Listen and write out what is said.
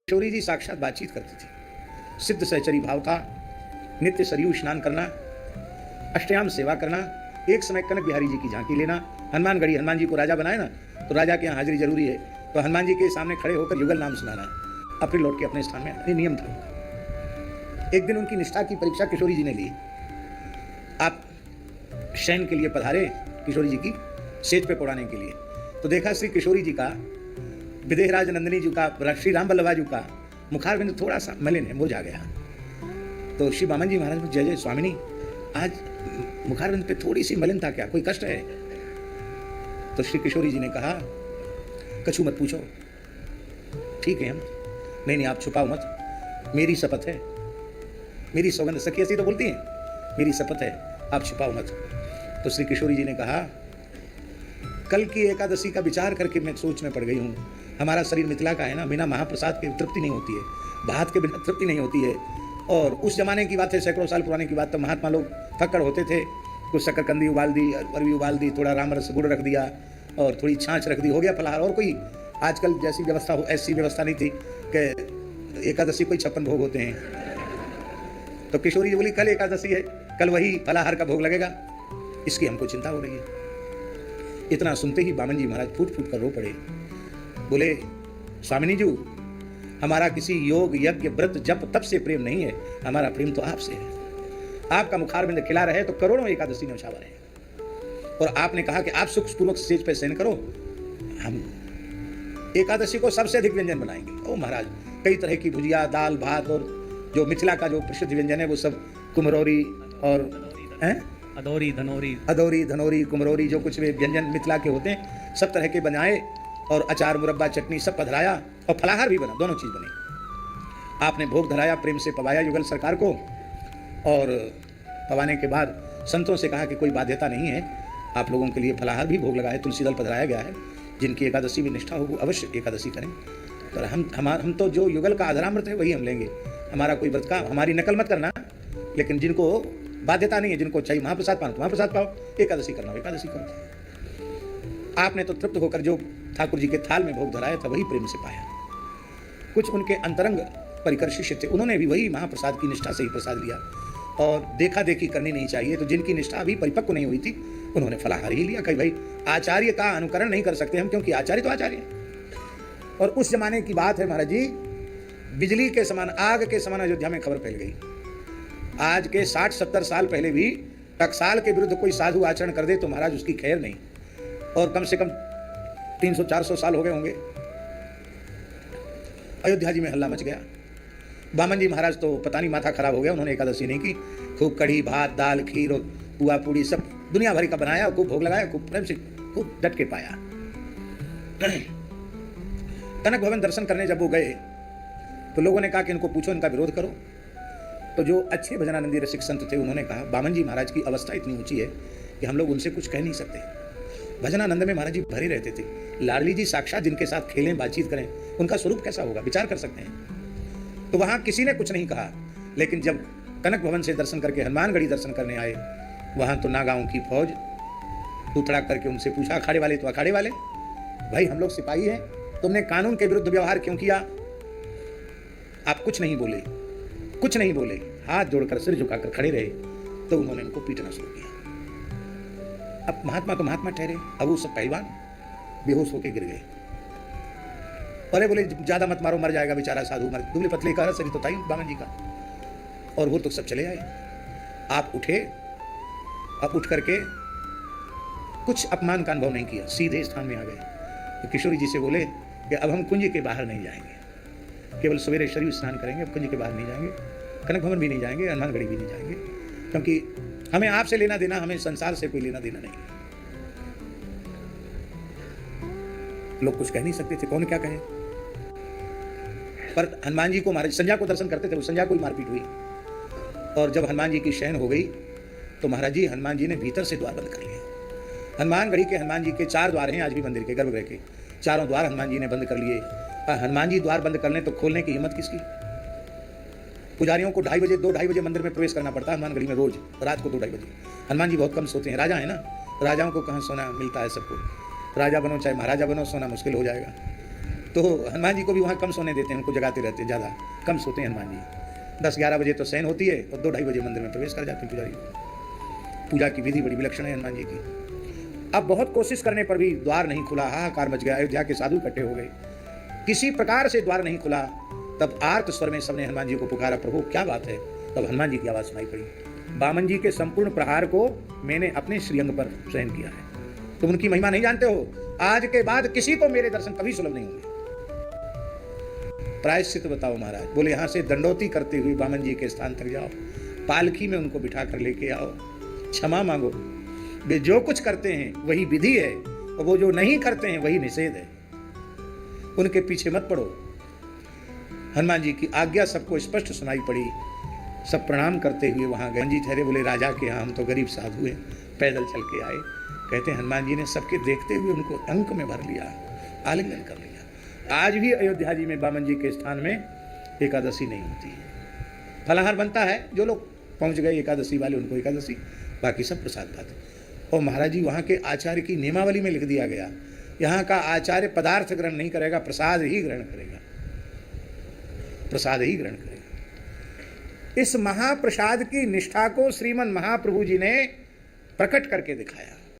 किशोरी जी साक्षात बातचीत करती थी। सिद्ध सहचरी भाव था, नित्य सरयू स्नान करना, अष्टयाम सेवा करना, एक समय कनक बिहारी जी की झांकी लेना, हनुमानगढ़ी हनुमान जी को राजा बनाए ना, तो राजा के यहाँ हाजिरी जरूरी है, तो हनुमान जी के सामने खड़े होकर युगल नाम सुनाना, अपने लौट के अपने स्थान में, ये नियम था। एक दिन उनकी निष्ठा की परीक्षा किशोरी जी ने ली। आप शयन के लिए पधारे किशोरी जी की सेज पे पौड़ाने के लिए, तो देखा श्री किशोरी जी का, विदेहराज नंदिनी जी का, श्री राम बल्लभा जी का मुखारविंद थोड़ा सा मलिन है, मुरझा गया। तो श्री बामन जी महाराज जय जय स्वामिनी, आज मुखारविंद पे थोड़ी सी मलिनता, क्या कोई कष्ट है? तो श्री किशोरी जी ने कहा, कछु मत पूछो, ठीक है हम, नहीं आप छुपाओ मत, मेरी शपथ है, मेरी सौगंध, सखी ऐसी तो बोलती हैं, मेरी शपथ है, आप छुपाओ मत। तो श्री किशोरी जी ने कहा, कल की एकादशी का विचार करके मैं सोच में पड़ गई हूँ। हमारा शरीर मिथिला का है ना, बिना महाप्रसाद के तृप्ति नहीं होती है, भात के बिना तृप्ति नहीं होती है। और उस जमाने की बात है, सैकड़ों साल पुराने की बात, तो महात्मा लोग फक्कड़ होते थे, कुछ शकरकंदी उबाल दी, अरवी उबाल दी, थोड़ा राम रस गुड़ रख दिया और थोड़ी छाछ रख दी, हो गया फलाहार। और कोई आजकल जैसी व्यवस्था हो, ऐसी व्यवस्था नहीं थी कि एकादशी कोई 56 भोग होते हैं। तो किशोरी जी बोली, कल एकादशी है, कल वही फलाहार का भोग लगेगा, इसकी हमको चिंता हो रही है। इतना सुनते ही बामन जी महाराज फूट फूट कर रो पड़े, बोले, स्वामिनी जी, हमारा किसी योग यज्ञ व्रत जप तप से प्रेम नहीं है, हमारा प्रेम तो आपसे है। आपका मुखारविंद खिला रहे तो करोड़ों एकादशी नौछावर है, और आपने कहा कि आप सुख पूर्वक स्टेज पर शयन करो, हम एकादशी को सबसे अधिक व्यंजन बनाएंगे। ओ महाराज, कई तरह की भुजिया, दाल भात, और जो मिथिला का जो प्रसिद्ध व्यंजन है वो सब, कुम्हरौरी और अदौरी धनौरी कुम्हरौरी, जो कुछ भी व्यंजन मिथिला के होते हैं, सब तरह के बनाए, और अचार मुरब्बा चटनी सब पधराया, और फलाहार भी बना, दोनों चीज बनी। आपने भोग धराया, प्रेम से पवाया युगल सरकार को, और पवाने के बाद संतों से कहा कि कोई बाध्यता नहीं है, आप लोगों के लिए फलाहार भी भोग लगा है, तुलसी दल पधराया गया है, जिनकी एकादशी में निष्ठा हो वो अवश्य एकादशी करें। तो हम तो जो युगल का अधरामृत है वही हम लेंगे, हमारा कोई व्रत का, हमारी नकल मत करना, लेकिन जिनको बाध्यता नहीं है, जिनको चाहिए महाप्रसाद पाओ तो महाप्रसाद पाओ, एकादशी करना एकादशी करो। आपने तो तृप्त होकर जो ठाकुर जी के थाल में भोग धराया था वही प्रेम से पाया। कुछ उनके अंतरंग परिकर शिष्य थे, उन्होंने भी वही महाप्रसाद की निष्ठा से ही प्रसाद लिया, और देखा देखी करनी नहीं चाहिए। तो जिनकी निष्ठा अभी परिपक्व नहीं हुई थी, उन्होंने फलाहार ही लिया। कहीं भाई आचार्य का अनुकरण नहीं कर सकते हम, क्योंकि आचार्य तो आचार्य है। और उस जमाने की बात है महाराज जी, बिजली के समान, आग के समान अयोध्या में खबर फैल गई। आज के 60-70 साल पहले भी टकसाल के विरुद्ध कोई साधु आचरण कर दे तो महाराज उसकी खैर नहीं, और कम से कम 300-400 साल हो गए होंगे। अयोध्या जी में हल्ला मच गया। बामन जी महाराज तो पता नहीं माथा खराब हो गया, उन्होंने एकादशी नहीं की, खूब कढ़ी भात दाल खीर और पुआ पूड़ी सब दुनिया भरी का बनाया, खूब भोग लगाया, खूब प्रेम से खूब डट के पाया। कनक भवन दर्शन करने जब वो गए तो लोगों ने कहा कि इनको पूछो, इनका विरोध करो। तो जो अच्छे भजनानंदी रसिक संत थे उन्होंने कहा, बामन जी महाराज की अवस्था इतनी ऊंची है कि हम लोग उनसे कुछ कह नहीं सकते। भजनानंद में महाराज जी भरे रहते थे, लाडली जी साक्षात जिनके साथ खेलें बातचीत करें, उनका स्वरूप कैसा होगा, विचार कर सकते हैं। तो वहां किसी ने कुछ नहीं कहा, लेकिन जब कनक भवन से दर्शन करके हनुमानगढ़ी दर्शन करने आए, वहां तो नागांव की फौज उतरा करके उनसे पूछा, अखाड़े वाले तो अखाड़े वाले, भाई हम लोग सिपाही हैं, तुमने कानून के विरुद्ध व्यवहार क्यों किया? आप कुछ नहीं बोले, कुछ नहीं बोले, हाथ जोड़कर सिर झुकाकर खड़े रहे। तो उन्होंने उनको पीटना शुरू किया। अब महात्मा तो महात्मा ठहरे, अब वो सब पहलवान बेहोश होकर गिर गए। अरे बोले, ज्यादा मत मारो, मर जाएगा बेचारा साधु, मर, दुबले पतले का शरीर तो था ही बामन जी का। और वो तो सब चले आए। आप उठे, अब उठ करके कुछ अपमान का अनुभव नहीं किया, सीधे स्थान में आ गए। तो किशोरी जी से बोले कि अब हम कुंज के बाहर नहीं जाएंगे, केवल सवेरे शरीर स्नान करेंगे, अब कुंज के बाहर नहीं जाएंगे, कनक भवन भी नहीं जाएंगे, हनुमानगढ़ी भी नहीं जाएंगे, क्योंकि हमें आपसे लेना देना, हमें संसार से कोई लेना देना नहीं। लोग कुछ कह नहीं सकते थे, कौन क्या कहे। पर हनुमान जी को महाराज संध्या को दर्शन करते थे, उस संध्या को ही मारपीट हुई। और जब हनुमान जी की शयन हो गई तो महाराज जी, हनुमान जी ने भीतर से द्वार बंद कर लिए। हनुमानगढ़ी के हनुमान जी के 4 द्वार हैं आज भी मंदिर के, गर्भगृह के चारों द्वार हनुमान जी ने बंद कर लिए। हनुमान जी द्वार बंद कर लें तो खोलने की हिम्मत किसकी? पुजारियों को 2:30 बजे 2-2:30 बजे मंदिर में प्रवेश करना पड़ता है हनुमानगढ़ी में, रोज रात को 2-2:30 बजे। हनुमान जी बहुत कम सोते हैं, राजा है ना, राजाओं को कहाँ सोना मिलता है सबको। राजा बनो चाहे महाराजा बनो, सोना मुश्किल हो जाएगा। तो हनुमान जी को भी वहाँ कम सोने देते हैं, उनको जगाते रहते हैं, ज़्यादा कम सोते हैं हनुमान जी। 10-11 बजे तो शयन होती है और 2-2:30 बजे मंदिर में प्रवेश कर जाते हैं पुजारी। पूजा की विधि बड़ी विलक्षण है हनुमान जी की। अब बहुत कोशिश करने पर भी द्वार नहीं खुला, हाहाकार मच गया, अयोध्या के साधु इकट्ठे हो गए, किसी प्रकार से द्वार नहीं खुला। तब आर्त स्वर में सबने हनुमान जी को पुकारा, प्रभु क्या बात है? तब हनुमान जी की आवाज़ सुनाई पड़ी, वामन जी के संपूर्ण प्रहार को मैंने अपने श्रीअंग पर सहन किया है। तुम उनकी महिमा नहीं जानते हो, आज के बाद किसी को मेरे दर्शन कभी सुलभ नहीं होंगे। प्रायश्चित बताओ महाराज। बोले यहाँ से दंडोती करते हुए वामन जी के स्थान तक जाओ, पालकी में उनको बिठा कर लेके आओ, क्षमा मांगो। वे जो कुछ करते हैं वही विधि है, और वो जो नहीं करते हैं वही निषेध है, उनके पीछे मत पड़ो। हनुमान जी की आज्ञा सबको स्पष्ट सुनाई पड़ी। सब प्रणाम करते हुए वहां गए। जी ठहरे, बोले राजा के यहाँ हम तो गरीब साधु हैं, पैदल चल के आए। कहते हनुमान जी ने सबके देखते हुए उनको अंक में भर लिया, आलिंगन कर लिया। आज भी अयोध्या जी में वामन जी के स्थान में एकादशी नहीं होती है। फलाहार बनता है, जो लोग पहुंच गए एकादशी वाले उनको एकादशी, बाकी सब प्रसाद पाते। और महाराज जी वहाँ के आचार्य की नियमावली में लिख दिया गया, यहाँ का आचार्य पदार्थ ग्रहण नहीं करेगा, प्रसाद ही ग्रहण करेगा, प्रसाद ही ग्रहण करेगा। इस महाप्रसाद की निष्ठा को श्रीमन महाप्रभु जी ने प्रकट करके दिखाया।